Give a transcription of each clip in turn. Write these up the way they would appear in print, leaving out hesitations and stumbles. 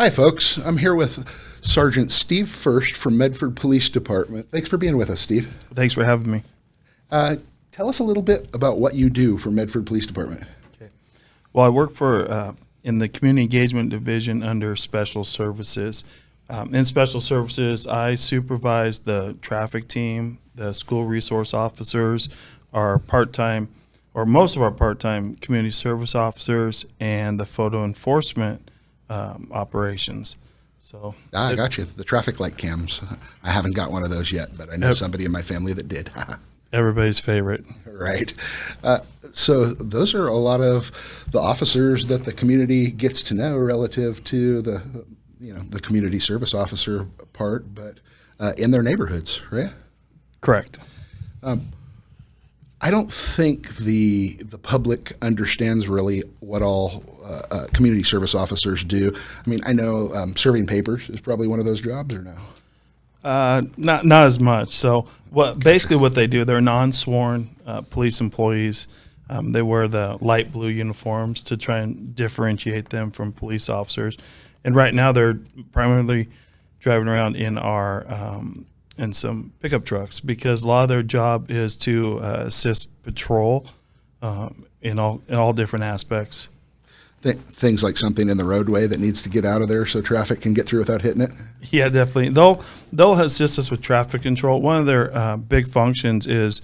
Hi, folks. I'm here with Sergeant Steve Furst from Medford Police Department. Thanks for being with us, Steve. Thanks for having me. Tell us a little bit about what you do for Medford Police Department. Okay. Well, I work for in the Community Engagement Division under Special Services. In Special Services, I supervise the traffic team, the school resource officers, our part-time, or most of our part-time community service officers, and the photo enforcement operations. So I got you. The traffic light cams. I haven't got one of those yet, but I know somebody in my family that did. Everybody's favorite. Right. So those are a lot of the officers that the community gets to know relative to the community service officer part, but in their neighborhoods, right? Correct. I don't think the public understands really what all community service officers do. I mean, I know serving papers is probably one of those jobs, or no? Not as much. So what they do, they're non-sworn police employees. They wear the light blue uniforms to try and differentiate them from police officers. And right now they're primarily driving around in our in some pickup trucks because a lot of their job is to assist patrol in all different aspects. Things like something in the roadway that needs to get out of there so traffic can get through without hitting it? Yeah, definitely. They'll assist us with traffic control. One of their big functions is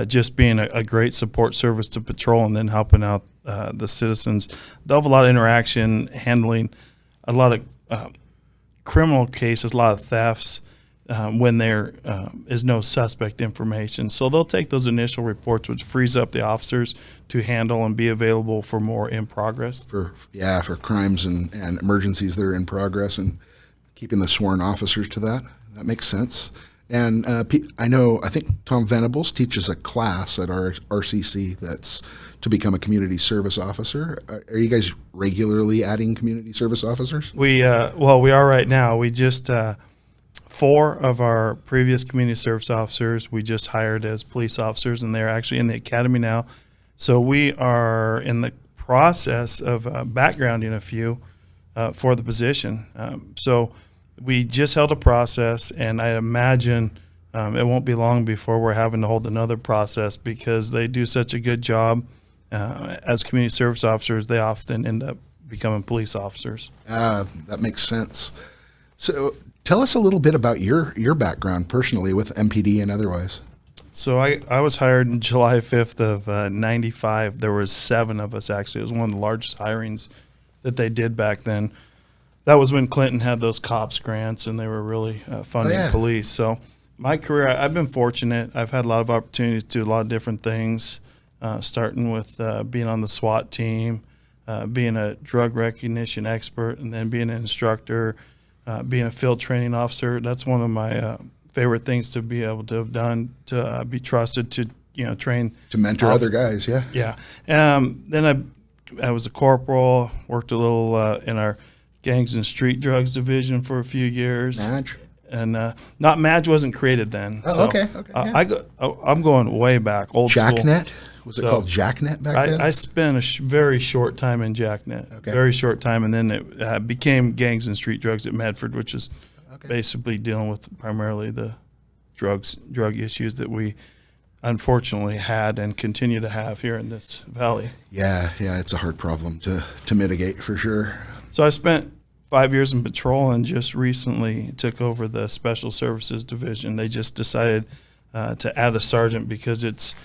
just being a great support service to patrol and then helping out the citizens. They'll have a lot of interaction, handling a lot of criminal cases, a lot of thefts when there is no suspect information. So they'll take those initial reports, which frees up the officers to handle and be available for more in progress. For crimes and emergencies that are in progress, and keeping the sworn officers to that. That makes sense. And I think Tom Venables teaches a class at our RCC that's to become a community service officer. Are you guys regularly adding community service officers? We are right now. We just 4 of our previous community service officers we just hired as police officers, and they're actually in the academy now. So we are in the process of backgrounding a few for the position. So we just held a process, and I imagine it won't be long before we're having to hold another process because they do such a good job as community service officers. They often end up becoming police officers. That makes sense. So tell us a little bit about your background personally with MPD and otherwise. So I was hired in July 5th of 95. There was 7 of us, actually. It was one of the largest hirings that they did back then. That was when Clinton had those COPS grants, and they were really funding police. So my career, I've been fortunate. I've had a lot of opportunities to do a lot of different things, starting with being on the SWAT team, being a drug recognition expert, and then being an instructor, being a field training officer. That's one of my favorite things to be able to have done, to be trusted to train. To mentor other guys, yeah. Yeah. Then I was a corporal, worked a little in our gangs and street drugs division for a few years. Madge? And not Madge wasn't created then. Oh, so, okay. Yeah. I'm going way back, old school. JackNet? Was it called JackNet back then? I spent a very short time in JackNet, very short time, and then it became gangs and street drugs at Medford, which is basically dealing with primarily the drug issues that we unfortunately had and continue to have here in this valley. Yeah, it's a hard problem to mitigate for sure. So I spent 5 years in patrol and just recently took over the Special Services Division. They just decided to add a sergeant because it's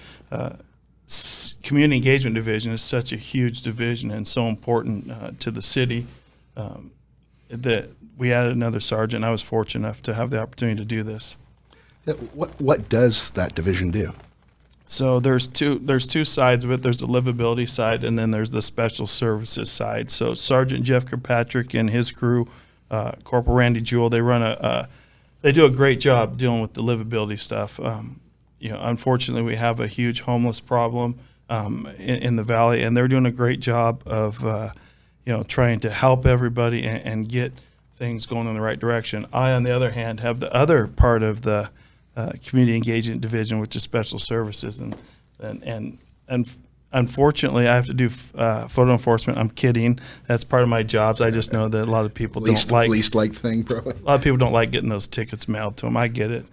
Community Engagement Division is such a huge division and so important to the city that we added another sergeant. I was fortunate enough to have the opportunity to do this. What does that division do? So there's two sides of it. There's the livability side, and then there's the special services side. So Sergeant Jeff Kirkpatrick and his crew, Corporal Randy Jewell, they do a great job dealing with the livability stuff. Unfortunately, we have a huge homeless problem in the valley, and they're doing a great job of trying to help everybody and get things going in the right direction. I, on the other hand, have the other part of the community engagement division, which is special services, and unfortunately, I have to do photo enforcement. I'm kidding. That's part of my jobs. I just know that a lot of people don't like least liked thing, probably. A lot of people don't like getting those tickets mailed to them. I get it,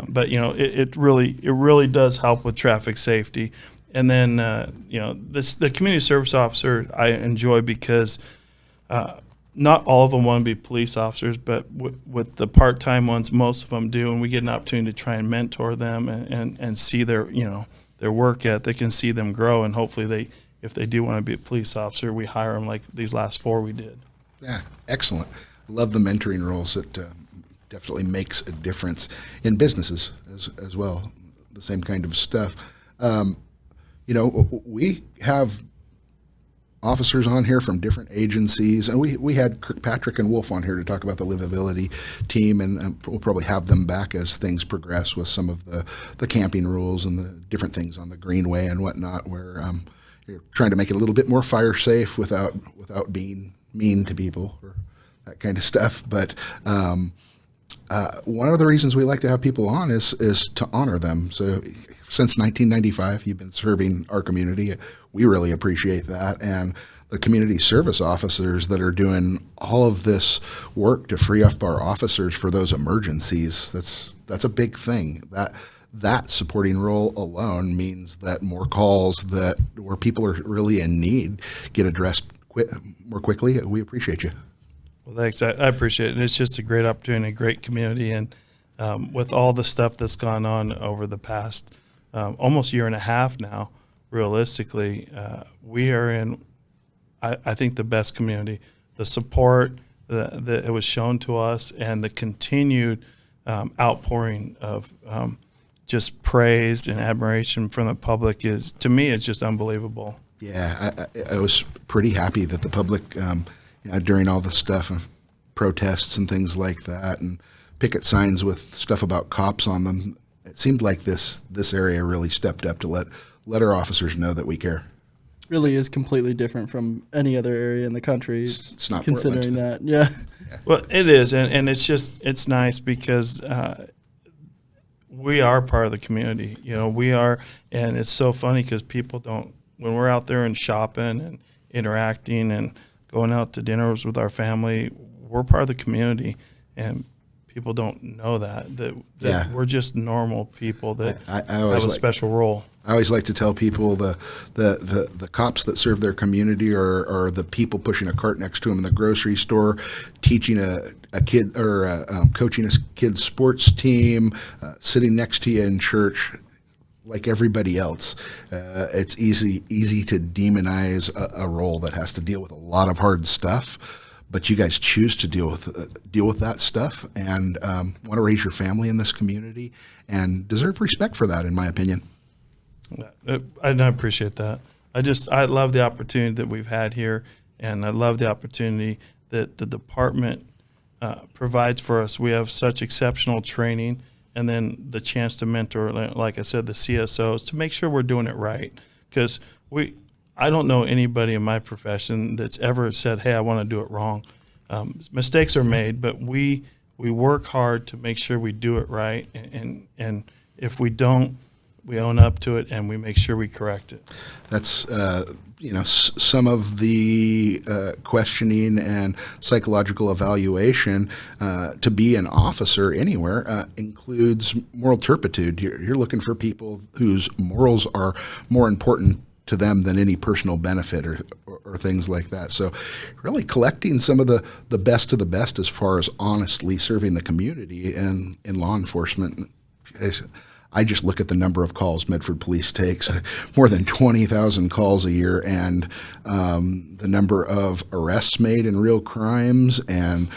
but it really does help with traffic safety. And then the community service officer I enjoy because not all of them want to be police officers, but with the part-time ones, most of them do, and we get an opportunity to try and mentor them and see their work ethic and see them grow, and hopefully if they do want to be a police officer, we hire them like these last 4 we did. Yeah, excellent. Love the mentoring roles. It definitely makes a difference in businesses as well. The same kind of stuff. We have officers on here from different agencies, and we had Kirkpatrick and Wolf on here to talk about the livability team, and we'll probably have them back as things progress with some of the camping rules and the different things on the Greenway and whatnot, where you're trying to make it a little bit more fire safe without being mean to people or that kind of stuff. But one of the reasons we like to have people on is to honor them. So since 1995, you've been serving our community. We really appreciate that. And the community service officers that are doing all of this work to free up our officers for those emergencies, that's a big thing. That supporting role alone means that more calls where people are really in need get addressed more quickly. We appreciate you. Well, thanks. I appreciate it. And it's just a great opportunity, a great community. And with all the stuff that's gone on over the past almost year and a half now, realistically, we are in, I think, the best community. The support that it was shown to us and the continued outpouring of just praise and admiration from the public is, to me, it's just unbelievable. Yeah, I was pretty happy that the public, during all the stuff of protests and things like that, and picket signs with stuff about cops on them, it seemed like this area really stepped up to let our officers know that we care. Really is completely different from any other area in the country. It's not considering Portland. that. Yeah. Well, it is, and it's nice because we are part of the community. We are, and it's so funny because people don't, when we're out there and shopping and interacting and going out to dinners with our family, we're part of the community, and people don't know that yeah. We're just normal people that I have a special role. I always like to tell people the cops that serve their community are the people pushing a cart next to them in the grocery store, teaching a kid or coaching a kid's sports team, sitting next to you in church. Like everybody else, it's easy to demonize a role that has to deal with a lot of hard stuff, but you guys choose to deal with that stuff and want to raise your family in this community and deserve respect for that, in my opinion. I appreciate that. I love the opportunity that we've had here, and I love the opportunity that the department provides for us. We have such exceptional training, and then the chance to mentor, like I said, the CSOs, to make sure we're doing it right. Because I don't know anybody in my profession that's ever said, hey, I want to do it wrong. Mistakes are made, but we work hard to make sure we do it right. And if we don't, we own up to it and we make sure we correct it. That's some of the questioning and psychological evaluation to be an officer anywhere includes moral turpitude. You're looking for people whose morals are more important to them than any personal benefit or things like that. So really collecting some of the best of the best as far as honestly serving the community and in law enforcement. I just look at the number of calls Medford Police takes, more than 20,000 calls a year, and the number of arrests made in real crimes. And,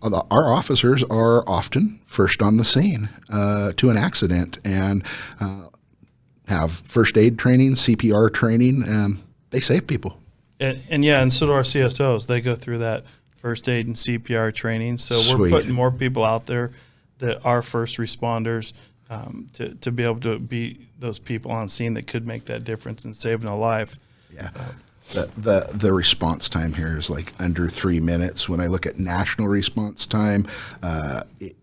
our officers are often first on the scene to an accident and have first aid training, CPR training, and they save people. And so do our CSOs. They go through that first aid and CPR training. So we're putting more people out there that are first responders to be able to be those people on scene that could make that difference in saving a life. Yeah. The response time here is like under 3 minutes. When I look at national response time,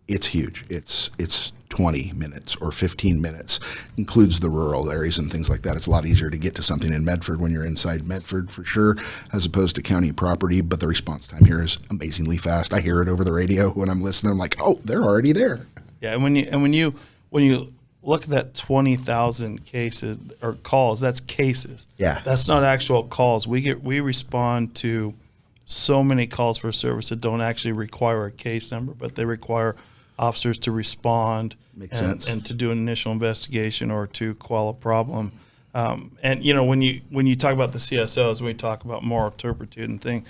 it's huge. It's 20 minutes or 15 minutes, includes the rural areas and things like that. It's a lot easier to get to something in Medford when you're inside Medford for sure, as opposed to county property. But the response time here is amazingly fast. I hear it over the radio when I'm listening. I'm like, oh, they're already there. Yeah, and when you look at that 20,000 cases or calls, that's cases. Yeah. That's not actual calls. We respond to so many calls for service that don't actually require a case number, but they require officers to respond and to do an initial investigation or to quell a problem. And when you talk about the CSOs, when we talk about moral turpitude and thing,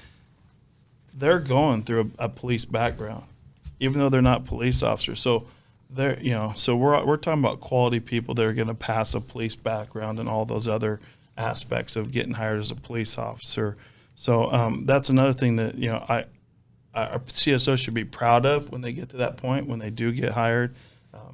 they're going through a police background, even though they're not police officers. So we're talking about quality people that are going to pass a police background and all those other aspects of getting hired as a police officer. So that's another thing that our CSO should be proud of when they get to that point, when they do get hired.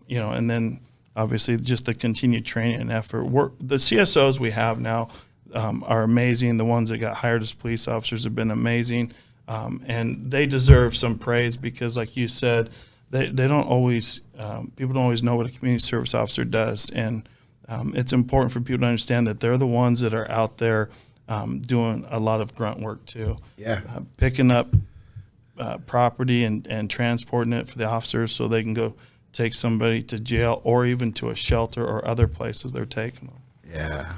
And then obviously just the continued training and effort. The CSOs we have now are amazing. The ones that got hired as police officers have been amazing, and they deserve some praise because, like you said, they don't always people don't always know what a community service officer does, and it's important for people to understand that they're the ones that are out there doing a lot of grunt work too. Yeah, picking up property and transporting it for the officers so they can go take somebody to jail or even to a shelter or other places they're taking them. Yeah.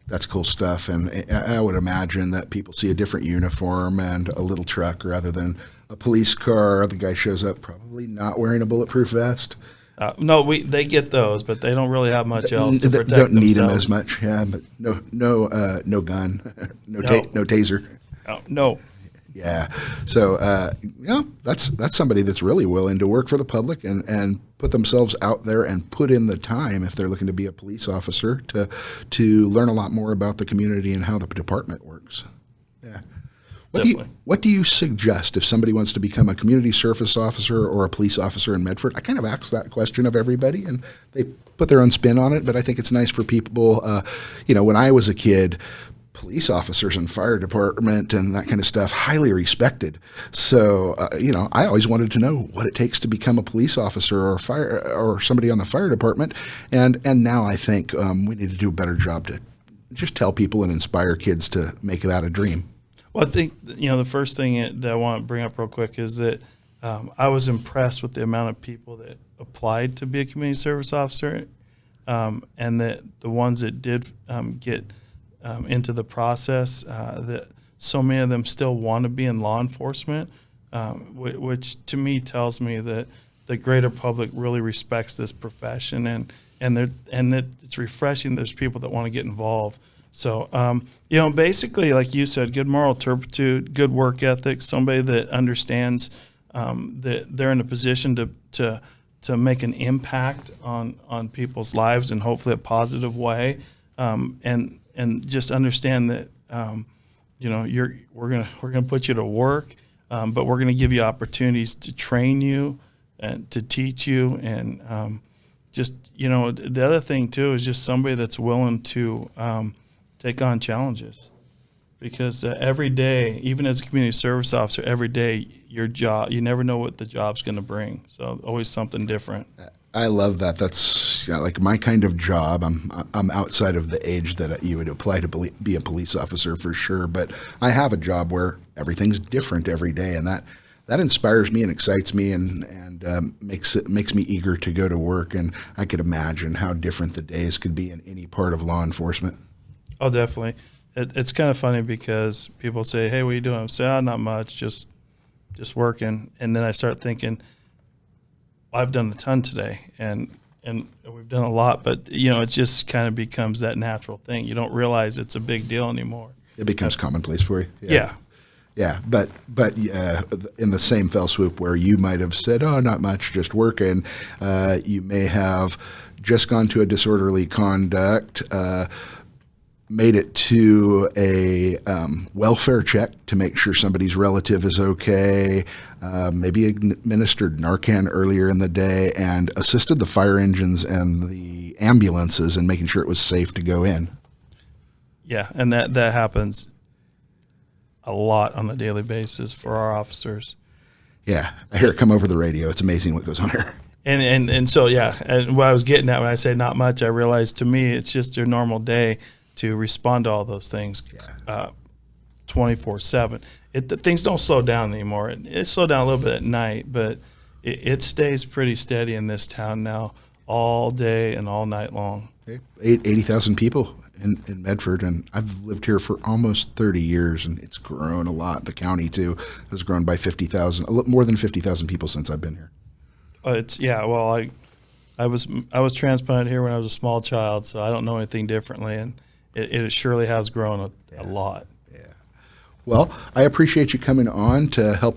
That's cool stuff, and I would imagine that people see a different uniform and a little truck rather than a police car. The guy shows up probably not wearing a bulletproof vest. No, they get those, but they don't really have much else to protect themselves. Don't need them as themselves. much, yeah. But no gun, no taser. No. Yeah, so that's somebody that's really willing to work for the public and put themselves out there and put in the time if they're looking to be a police officer to learn a lot more about the community and how the department works. Yeah. What do you suggest if somebody wants to become a community service officer or a police officer in Medford? I kind of ask that question of everybody, and they put their own spin on it. But I think it's nice for people. When I was a kid, police officers and fire department and that kind of stuff, highly respected. So, I always wanted to know what it takes to become a police officer or somebody on the fire department. And now I think we need to do a better job to just tell people and inspire kids to make that a dream. Well, I think, the first thing that I want to bring up real quick is that I was impressed with the amount of people that applied to be a community service officer, and that the ones that did get into the process, that so many of them still want to be in law enforcement, which to me tells me that the greater public really respects this profession, and that it's refreshing. There's people that want to get involved. So, basically, like you said, good moral turpitude, good work ethic, somebody that understands that they're in a position to make an impact on people's lives and hopefully a positive way, and just understand that we're gonna put you to work, but we're gonna give you opportunities to train you and to teach you, and the other thing too is just somebody that's willing to take on challenges, because every day, even as a community service officer, every day your job, you never know what the job's going to bring. So always something different. I love that. That's like my kind of job. I'm outside of the age that you would apply to be a police officer for sure, but I have a job where everything's different every day, and that inspires me and excites me and makes me eager to go to work. And I could imagine how different the days could be in any part of law enforcement. Oh, definitely. It's kind of funny because people say, "Hey, what are you doing?" I say, not much, just working." And then I start thinking, I've done a ton today, and we've done a lot, but it just kind of becomes that natural thing. You don't realize it's a big deal anymore. It becomes commonplace for you. Yeah. Yeah, but in the same fell swoop where you might have said, "Oh, not much, just working," you may have just gone to a disorderly conduct, made it to a welfare check to make sure somebody's relative is okay, maybe administered Narcan earlier in the day, and assisted the fire engines and the ambulances in making sure it was safe to go in. Yeah, and that happens a lot on a daily basis for our officers. Yeah, I hear it come over the radio. It's amazing what goes on here. And so, yeah, and what I was getting at when I say not much, I realized to me it's just your normal day to respond to all those things 24/7. Things don't slow down anymore. It slowed down a little bit at night, but it stays pretty steady in this town now all day and all night long. 80,000 people in Medford, and I've lived here for almost 30 years, and it's grown a lot. The county, too, has grown by 50,000, more than 50,000 people since I've been here. Well, I was transplanted here when I was a small child, so I don't know anything differently, and it surely has grown a lot. Yeah. Well, I appreciate you coming on to help